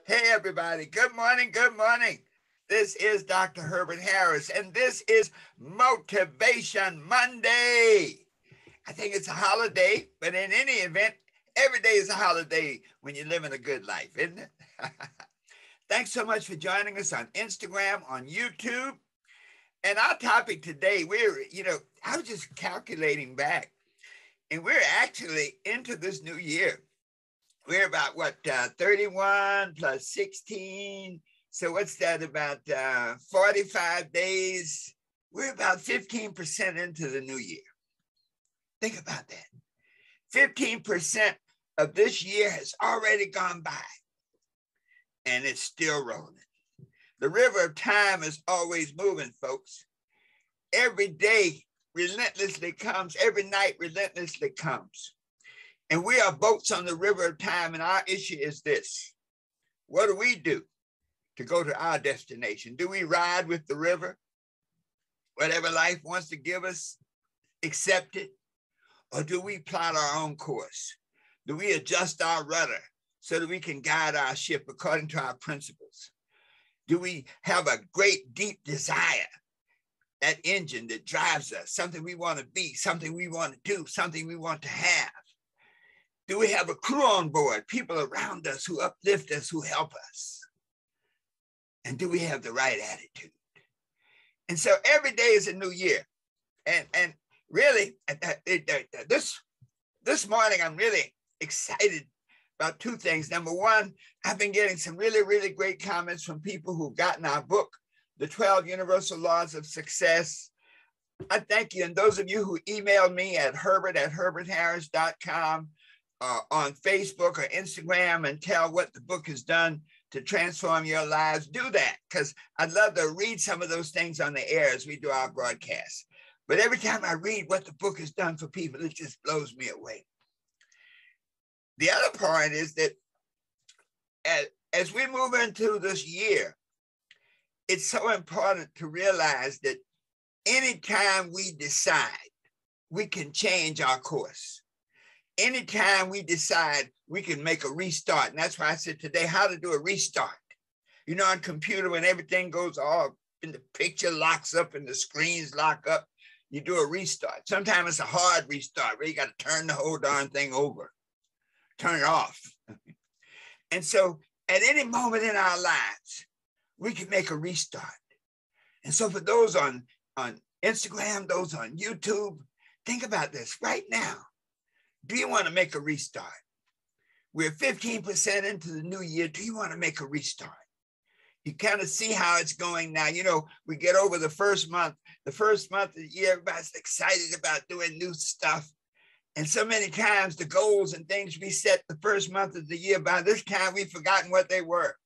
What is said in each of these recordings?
Hey, everybody. Good morning. Good morning. This is Dr. Herbert Harris, and this is Motivation Monday. I think it's a holiday, but in any event, every day is a holiday when you're living a good life, isn't it? Thanks so much for joining us on Instagram, on YouTube. And our topic today, I was just calculating back, and we're actually into this new year. We're about 31 plus 16. So what's that, about 45 days? We're about 15% into the new year. Think about that. 15% of this year has already gone by, and it's still rolling. The river of time is always moving, folks. Every day relentlessly comes, every night relentlessly comes. And we are boats on the river of time, and our issue is this. What do we do to go to our destination? Do we ride with the river? Whatever life wants to give us, accept it? Or do we plot our own course? Do we adjust our rudder so that we can guide our ship according to our principles? Do we have a great, deep desire, that engine that drives us, something we want to be, something we want to do, something we want to have? Do we have a crew on board, people around us who uplift us, who help us? And do we have the right attitude? And so every day is a new year. And really, this morning, I'm really excited about two things. Number one, I've been getting some really, really great comments from people who've gotten our book, The 12 Universal Laws of Success. I thank you. And those of you who emailed me at herbert@herbertharris.com, on Facebook or Instagram, and tell what the book has done to transform your lives, do that, because I'd love to read some of those things on the air as we do our broadcast. But every time I read what the book has done for people, it just blows me away. The other part is that as we move into this year, it's so important to realize that anytime we decide, we can change our course. Anytime we decide, we can make a restart. And that's why I said today, how to do a restart. You know, on computer, when everything goes off and the picture locks up and the screens lock up, you do a restart. Sometimes it's a hard restart where you got to turn the whole darn thing over, turn it off. And so at any moment in our lives, we can make a restart. And so for those on Instagram, those on YouTube, think about this right now. Do you want to make a restart? We're 15% into the new year. Do you want to make a restart? You kind of see how it's going now. You know, we get over the first month. The first month of the year, everybody's excited about doing new stuff. And so many times the goals and things we set the first month of the year, by this time we've forgotten what they were.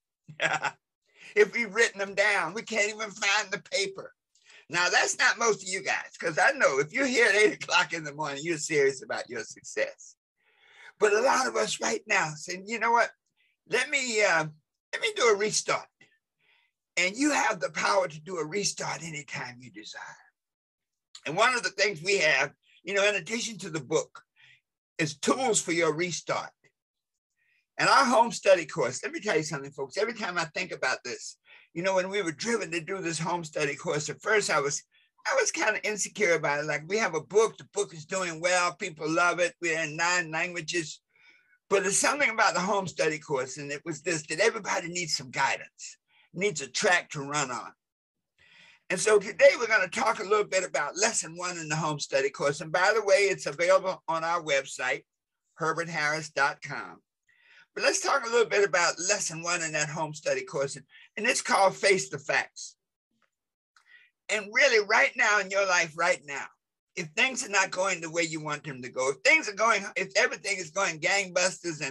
If we've written them down, we can't even find the paper. Now, that's not most of you guys, because I know if you're here at 8 o'clock in the morning, you're serious about your success. But a lot of us right now saying, you know what, let me do a restart. And you have the power to do a restart anytime you desire. And one of the things we have, you know, in addition to the book, is tools for your restart. And our home study course, let me tell you something, folks. Every time I think about this, you know, when we were driven to do this home study course, at first I was kind of insecure about it. Like, we have a book, the book is doing well, people love it, we're in 9 languages. But there's something about the home study course, and it was this, that everybody needs some guidance, needs a track to run on. And so today we're going to talk a little bit about lesson 1 in the home study course. And by the way, it's available on our website, herbertharris.com. But let's talk a little bit about lesson 1 in that home study course. And it's called Face the Facts. And really, right now in your life, right now, if things are not going the way you want them to go, if everything is going gangbusters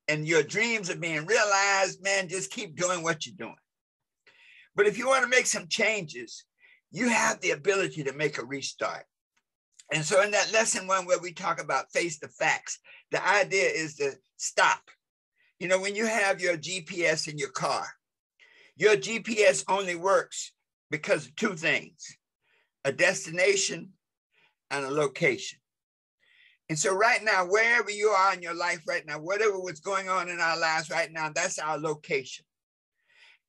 and your dreams are being realized, man, just keep doing what you're doing. But if you want to make some changes, you have the ability to make a restart. And so in that lesson 1 where we talk about face the facts, the idea is to stop. You know, when you have your GPS in your car, your GPS only works because of 2 things, a destination and a location. And so right now, wherever you are in your life right now, whatever was going on in our lives right now, that's our location.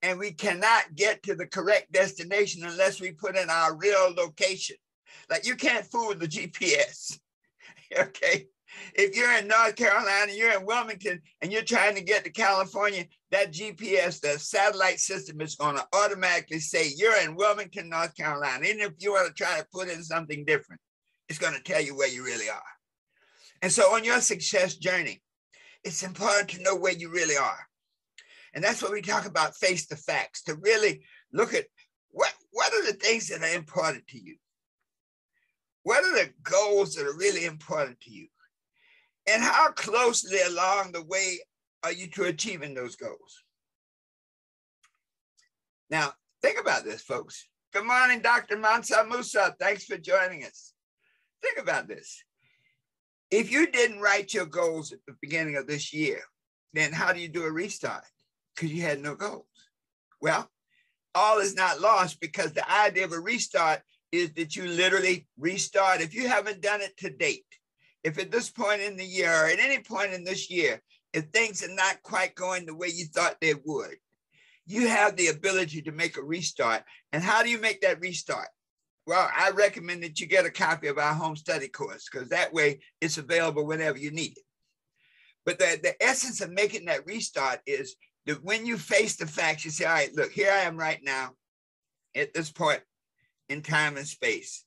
And we cannot get to the correct destination unless we put in our real location. Like you can't fool the GPS, okay? If you're in North Carolina, you're in Wilmington, and you're trying to get to California, that GPS, the satellite system is going to automatically say you're in Wilmington, North Carolina. Even if you want to try to put in something different, it's going to tell you where you really are. And so on your success journey, it's important to know where you really are. And that's what we talk about, face the facts, to really look at what are the things that are important to you? What are the goals that are really important to you? And how closely along the way are you to achieving those goals? Now, think about this, folks. Good morning, Dr. Mansa Musa. Thanks for joining us. Think about this. If you didn't write your goals at the beginning of this year, then how do you do a restart? Because you had no goals. Well, all is not lost, because the idea of a restart is that you literally restart. If you haven't done it to date, if at this point in the year or at any point in this year, if things are not quite going the way you thought they would, you have the ability to make a restart. And how do you make that restart? Well, I recommend that you get a copy of our home study course, because that way it's available whenever you need it. But the essence of making that restart is that when you face the facts, you say, all right, look, here I am right now at this point in time and space.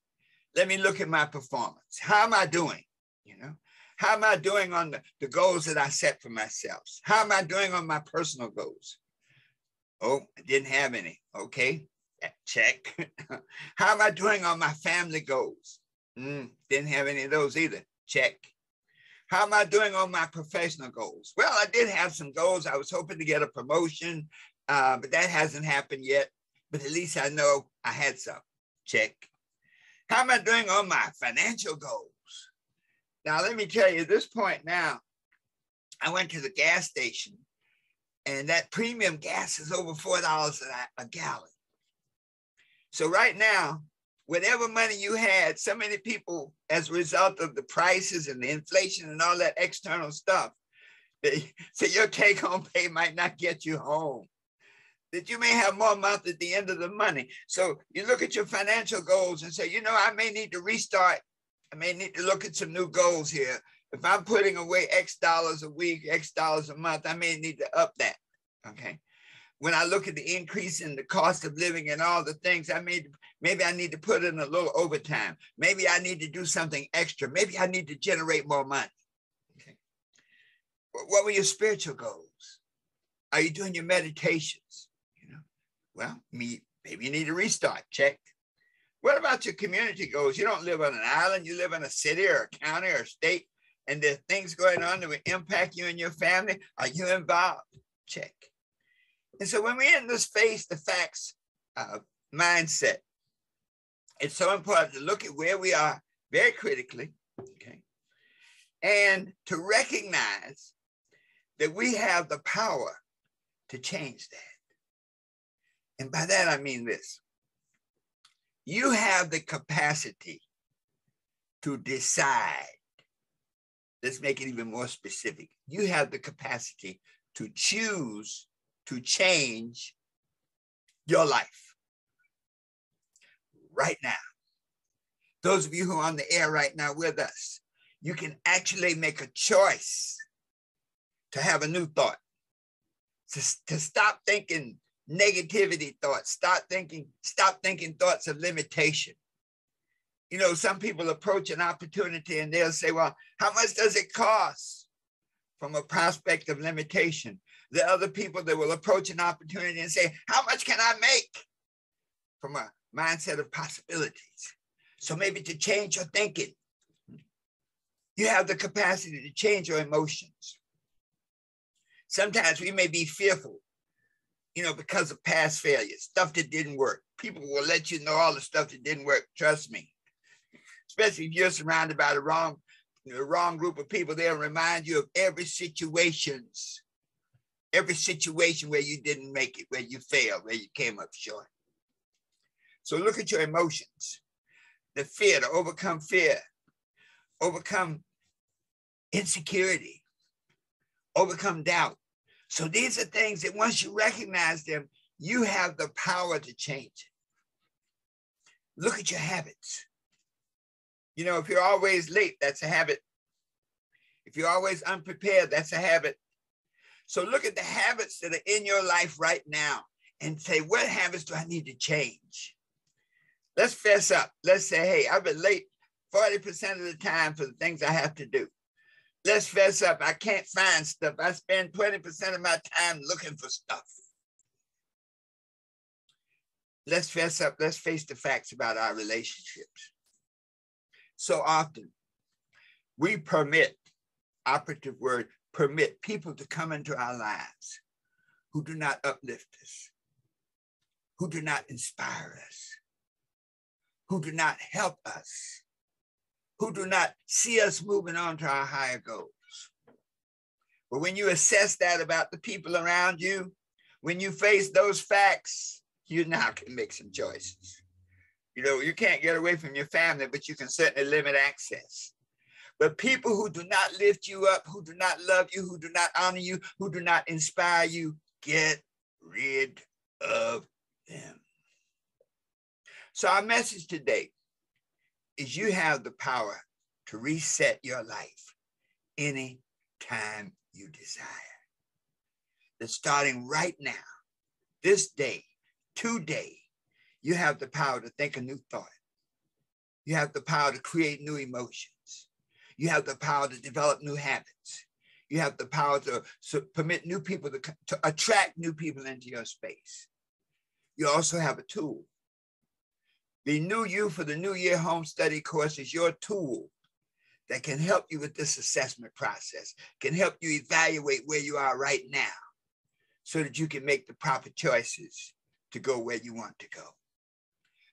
Let me look at my performance. How am I doing? You know, how am I doing on the goals that I set for myself? How am I doing on my personal goals? Oh, I didn't have any. Okay, check. How am I doing on my family goals? Didn't have any of those either. Check. How am I doing on my professional goals? Well, I did have some goals. I was hoping to get a promotion, but that hasn't happened yet. But at least I know I had some. Check. How am I doing on my financial goals? Now, let me tell you, at this point now, I went to the gas station, and that premium gas is over $4 a gallon. So right now, whatever money you had, so many people, as a result of the prices and the inflation and all that external stuff, so your take-home pay might not get you home, that you may have more month at the end of the money. So you look at your financial goals and say, you know, I may need to restart. I may need to look at some new goals here. If I'm putting away X dollars a week, X dollars a month, I may need to up that, okay? When I look at the increase in the cost of living and all the things, maybe I need to put in a little overtime. Maybe I need to do something extra. Maybe I need to generate more money. Okay. What were your spiritual goals? Are you doing your meditations? You know, well, maybe you need to restart. Check. What about your community goals? You don't live on an island. You live in a city or a county or a state, and there's things going on that will impact you and your family. Are you involved? Check. And so when we're in this face the facts mindset, it's so important to look at where we are very critically, okay, and to recognize that we have the power to change that. And by that, I mean this. You have the capacity to decide. Let's make it even more specific. You have the capacity to choose to change your life right now. Those of you who are on the air right now with us, you can actually make a choice to have a new thought, to stop thinking negativity thoughts, stop thinking thoughts of limitation. You know, some people approach an opportunity and they'll say, well, how much does it cost? From a prospect of limitation. The other people that will approach an opportunity and say, how much can I make? From a mindset of possibilities. So maybe to change your thinking, you have the capacity to change your emotions. Sometimes we may be fearful, you know, because of past failures, stuff that didn't work. People will let you know all the stuff that didn't work. Trust me. Especially if you're surrounded by the wrong group of people, they'll remind you of every situation where you didn't make it, where you failed, where you came up short. So look at your emotions. The fear, to overcome fear, overcome insecurity, overcome doubt. So these are things that once you recognize them, You have the power to change it. Look at your habits. You know, if you're always late, that's a habit. If you're always unprepared, that's a habit. So look at the habits that are in your life right now and say, what habits do I need to change? Let's fess up. Let's say, hey, I've been late 40% of the time for the things I have to do. Let's fess up. I can't find stuff. I spend 20% of my time looking for stuff. Let's fess up. Let's face the facts about our relationships. So often, we permit, operative word, permit people to come into our lives who do not uplift us, who do not inspire us, who do not help us, who do not see us moving on to our higher goals. But when you assess that about the people around you, when you face those facts, you now can make some choices. You know, you can't get away from your family, but you can certainly limit access. But people who do not lift you up, who do not love you, who do not honor you, who do not inspire you, get rid of them. So our message today is you have the power to reset your life any time you desire. That starting right now, this day, today, you have the power to think a new thought. You have the power to create new emotions. You have the power to develop new habits. You have the power to permit new people to attract new people into your space. You also have a tool. The New You for the New Year Home Study course is your tool that can help you with this assessment process, can help you evaluate where you are right now so that you can make the proper choices to go where you want to go.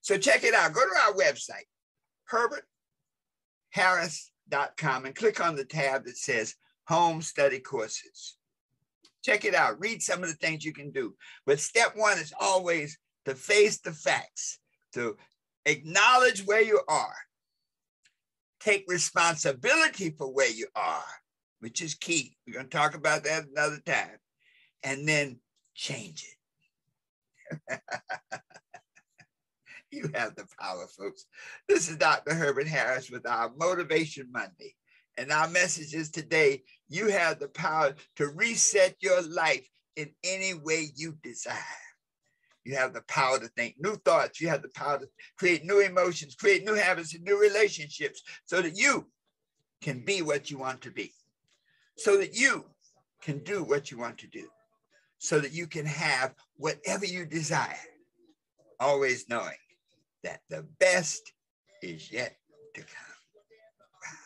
So check it out. Go to our website, herbertharris.com, and click on the tab that says Home Study Courses. Check it out. Read some of the things you can do. But step one is always to face the facts, to acknowledge where you are, take responsibility for where you are, which is key. We're going to talk about that another time, and then change it. You have the power, folks. This is Dr. Herbert Harris with our Motivation Monday. And our message is today, you have the power to reset your life in any way you desire. You have the power to think new thoughts. You have the power to create new emotions, create new habits and new relationships so that you can be what you want to be, so that you can do what you want to do, so that you can have whatever you desire, always knowing that the best is yet to come. Wow.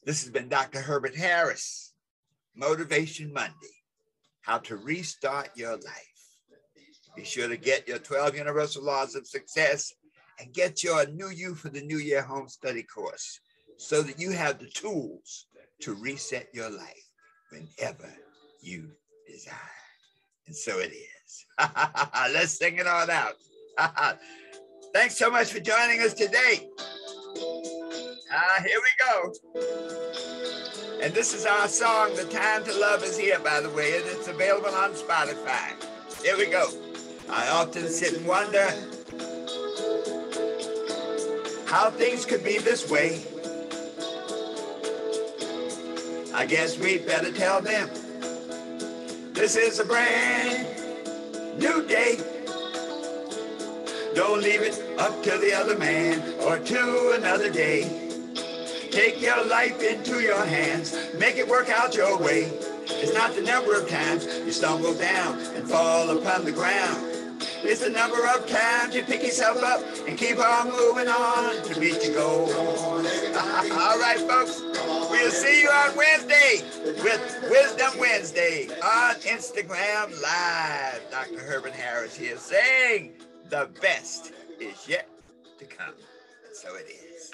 This has been Dr. Herbert Harris, Motivation Monday, how to restart your life. Be sure to get your 12 Universal Laws of Success and get your New You for the New Year Home Study course so that you have the tools to reset your life whenever you desire. And so it is. Let's sing it all out. Thanks so much for joining us today. Here we go. And this is our song, The Time to Love Is Here, by the way, and it's available on Spotify. Here we go. I often sit and wonder how things could be this way. I guess we'd better tell them this is a brand new day. Don't leave it up to the other man or to another day. Take your life into your hands, make it work out your way. It's not the number of times you stumble down and fall upon the ground. It's the number of times you pick yourself up and keep on moving on to reach your goal. All right, folks, we'll see you on Wednesday with Wisdom Wednesday on Instagram Live. Dr. Herbert Harris here saying the best is yet to come. And so it is.